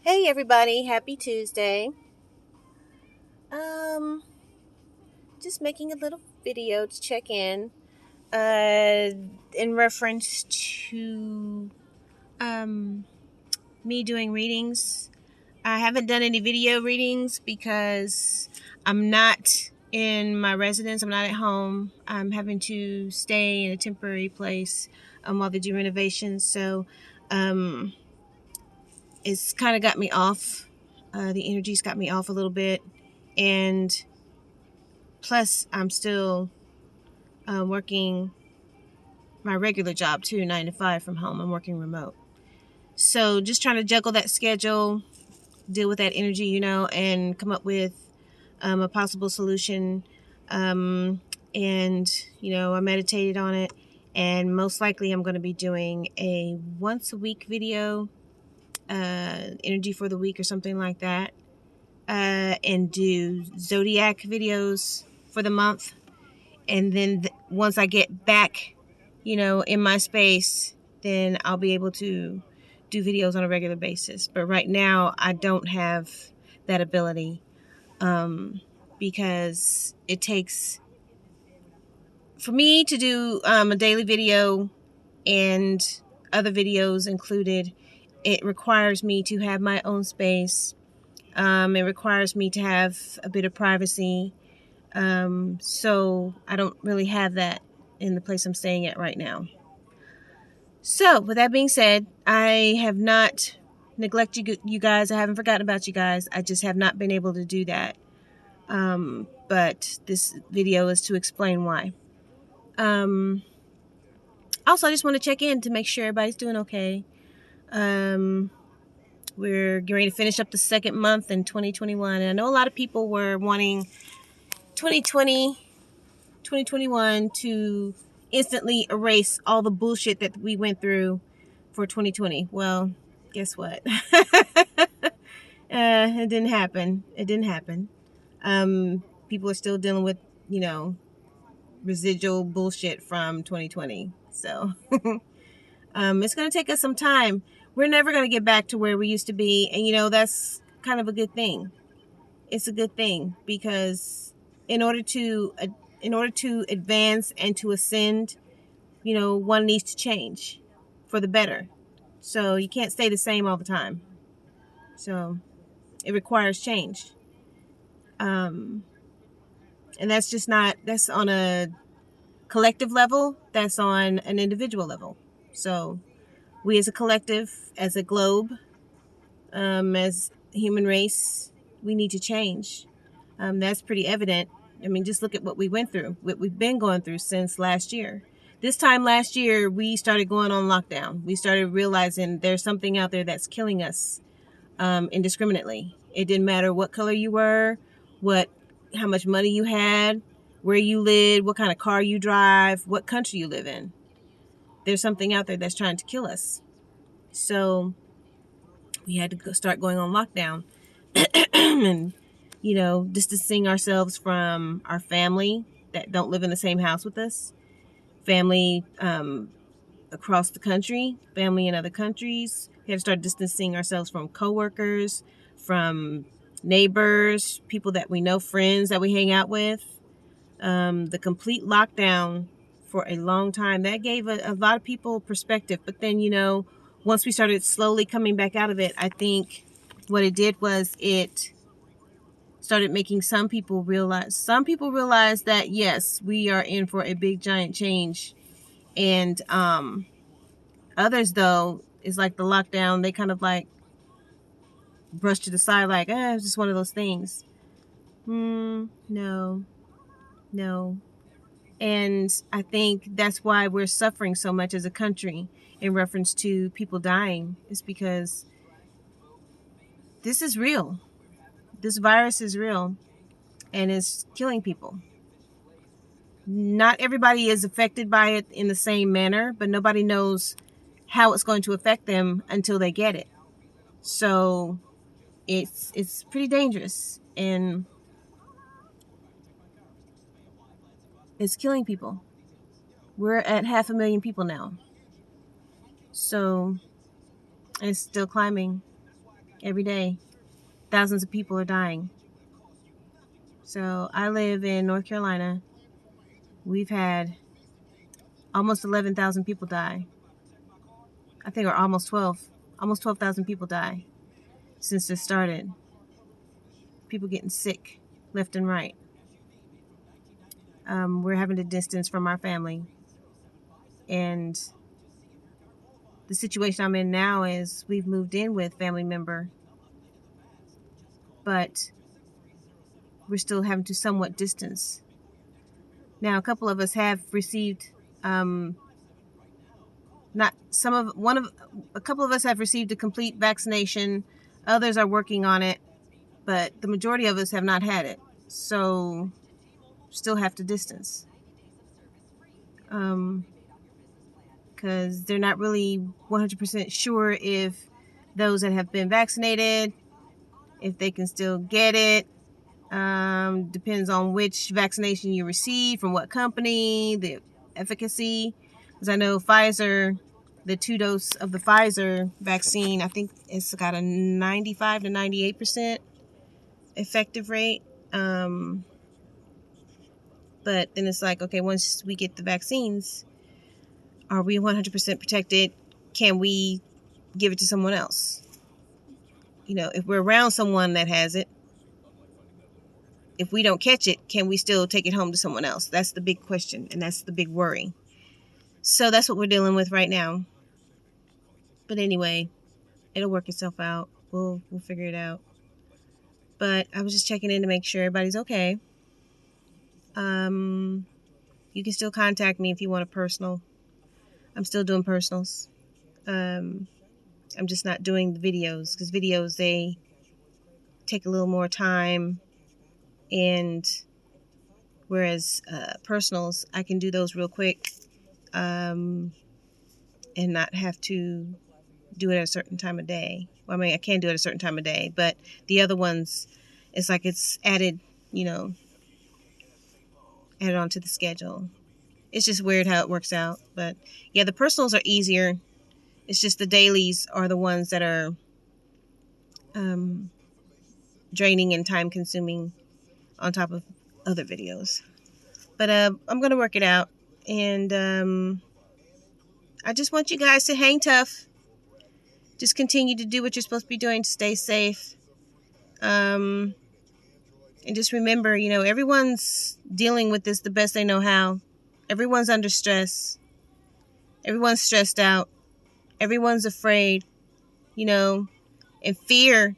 Hey everybody, happy Tuesday. Um, just making a little video to check uh in reference to um me doing readings. I haven't done any video readings because I'm not in my residence. I'm not at home. I'm having to stay in a temporary place while they do renovations. So um it's kind of got me off. The energy's got me off a little bit. And plus, I'm still working my regular job too, 9 to 5 from home. I'm working remote. So just trying to juggle that schedule, deal with that energy, and come up with a possible solution. And, I meditated on it. And most likely, I'm going to be doing a once a week video, energy for the week or something like that. And do zodiac videos for the month. And then once I get back, in my space, then I'll be able to do videos on a regular basis. But right now, I don't have that ability because it takes, for me to do a daily video and other videos included, it requires me to have my own space. It requires me to have a bit of privacy. So I don't really have that in the place I'm staying at right now. So with that being said, I have not neglected you guys. I haven't forgotten about you guys. I just have not been able to do that. But this video is to explain why. Also, I just want to check in to make sure everybody's doing okay. We're getting ready to finish up the second month in 2021. And I know a lot of people were wanting 2020 2021 to instantly erase all the bullshit that we went through for 2020. Well, guess what? It didn't happen. It didn't happen. People are still dealing with, residual bullshit from 2020. So it's going to take us some time. We're never going to get back to where we used to be. And, that's kind of a good thing. It's a good thing because in order to advance and to ascend, one needs to change for the better. So you can't stay the same all the time. So it requires change. And that's on a collective level, that's on an individual level. So we as a collective, as a globe, as a human race, we need to change. That's pretty evident. I mean, just look at what we went through, what we've been going through since last year. This time last year, we started going on lockdown. We started realizing there's something out there that's killing us indiscriminately. It didn't matter what color you were, how much money you had, where you lived, what kind of car you drive, what country you live in. There's something out there that's trying to kill us. So we had to start going on lockdown and, distancing ourselves from our family that don't live in the same house with us, family across the country, family in other countries. We had to start distancing ourselves from coworkers, from neighbors, people that we know, friends that we hang out with. The complete lockdown for a long time, that gave a lot of people perspective. But then, once we started slowly coming back out of it, I think what it did was it started making some people realize that, yes, we are in for a big giant change. And others, though, is like the lockdown, they kind of like brushed it aside, like, it's just one of those things. No. And I think that's why we're suffering so much as a country in reference to people dying, is because this is real. This virus is real and is killing people. Not everybody is affected by it in the same manner, but nobody knows how it's going to affect them until they get it. So it's pretty dangerous, and it's killing people. We're at 500,000 people now. So it's still climbing. every day. Thousands of people are dying. So I live in North Carolina. We've had almost 11,000 people die. I think, or almost 12,000 people die since this started. People getting sick left and right. We're having to distance from our family. And the situation I'm in now is we've moved in with family member, but we're still having to somewhat distance. Now, a couple of us have received, a couple of us have received a complete vaccination. Others are working on it, but the majority of us have not had it. So, still have to distance. Because they're not really 100% sure if those that have been vaccinated, if they can still get it. Depends on which vaccination you receive, from what company, the efficacy. Because I know Pfizer, the 2-dose of the Pfizer vaccine, I think it's got a 95 to 98% effective rate. But then it's like, okay, once we get the vaccines, are we 100% protected? Can we give it to someone else? If we're around someone that has it, if we don't catch it, can we still take it home to someone else? That's the big question, and that's the big worry. So that's what we're dealing with right now. But anyway, it'll work itself out. We'll figure it out. But I was just checking in to make sure everybody's okay. You can still contact me if you want a personal. I'm still doing personals. I'm just not doing the videos, because videos, they take a little more time, and whereas personals, I can do those real quick, and not have to do it at a certain time of day. Well, I mean, I can do it at a certain time of day, but the other ones, it's like it's added onto the schedule. It's just weird how it works out. But yeah, the personals are easier. It's just the dailies are the ones that are draining and time consuming on top of other videos. But I'm going to work it out. And I just want you guys to hang tough. Just continue to do what you're supposed to be doing to stay safe. And just remember, everyone's dealing with this the best they know how. Everyone's under stress. Everyone's stressed out. Everyone's afraid, and fear,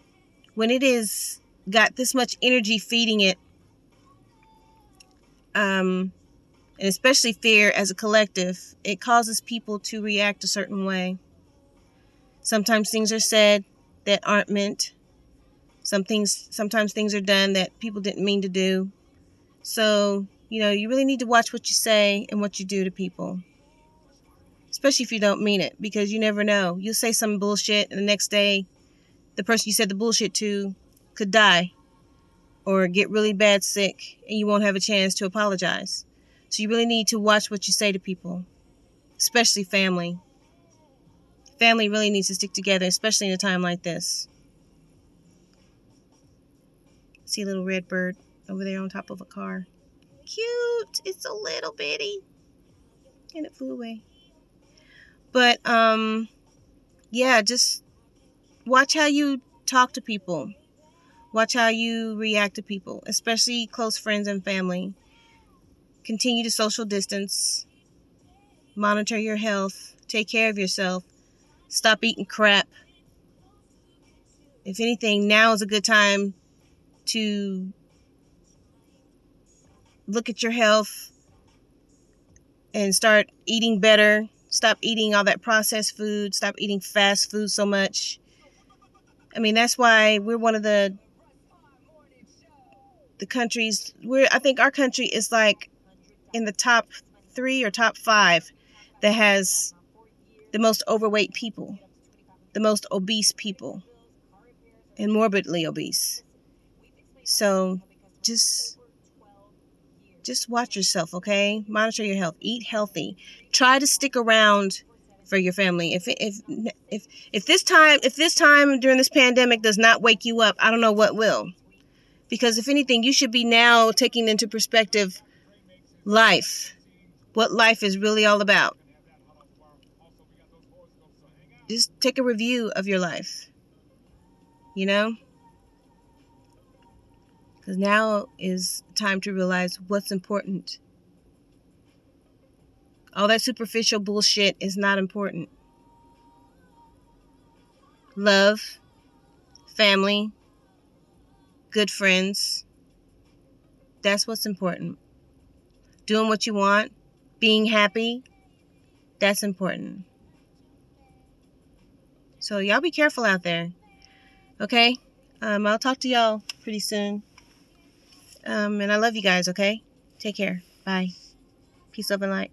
when it is got this much energy feeding it, and especially fear as a collective, it causes people to react a certain way. Sometimes things are said that aren't meant. Sometimes things are done that people didn't mean to do. So, you really need to watch what you say and what you do to people. Especially if you don't mean it, because you never know. You'll say some bullshit, and the next day, the person you said the bullshit to could die or get really bad sick, and you won't have a chance to apologize. So you really need to watch what you say to people, especially family. Family really needs to stick together, especially in a time like this. See a little red bird over there on top of a car. Cute. It's a little bitty. And it flew away. But, yeah, just watch how you talk to people. Watch how you react to people, especially close friends and family. Continue to social distance. Monitor your health. Take care of yourself. Stop eating crap. If anything, now is a good time to look at your health and start eating better. Stop eating all that processed food. Stop eating fast food so much. I mean, that's why we're one of the countries, I think our country is like in the top 3 or top 5 that has the most overweight people, the most obese people, and morbidly obese. So just watch yourself, okay? Monitor your health. Eat healthy. Try to stick around for your family. If this time during this pandemic does not wake you up, I don't know what will. Because if anything, you should be now taking into perspective life, what life is really all about. Just take a review of your life, you know? Because now is time to realize what's important. All that superficial bullshit is not important. Love, family, good friends, that's what's important. Doing what you want, being happy, that's important. So y'all be careful out there, okay? I'll talk to y'all pretty soon. And I love you guys, okay? Take care. Bye. Peace, love, and light.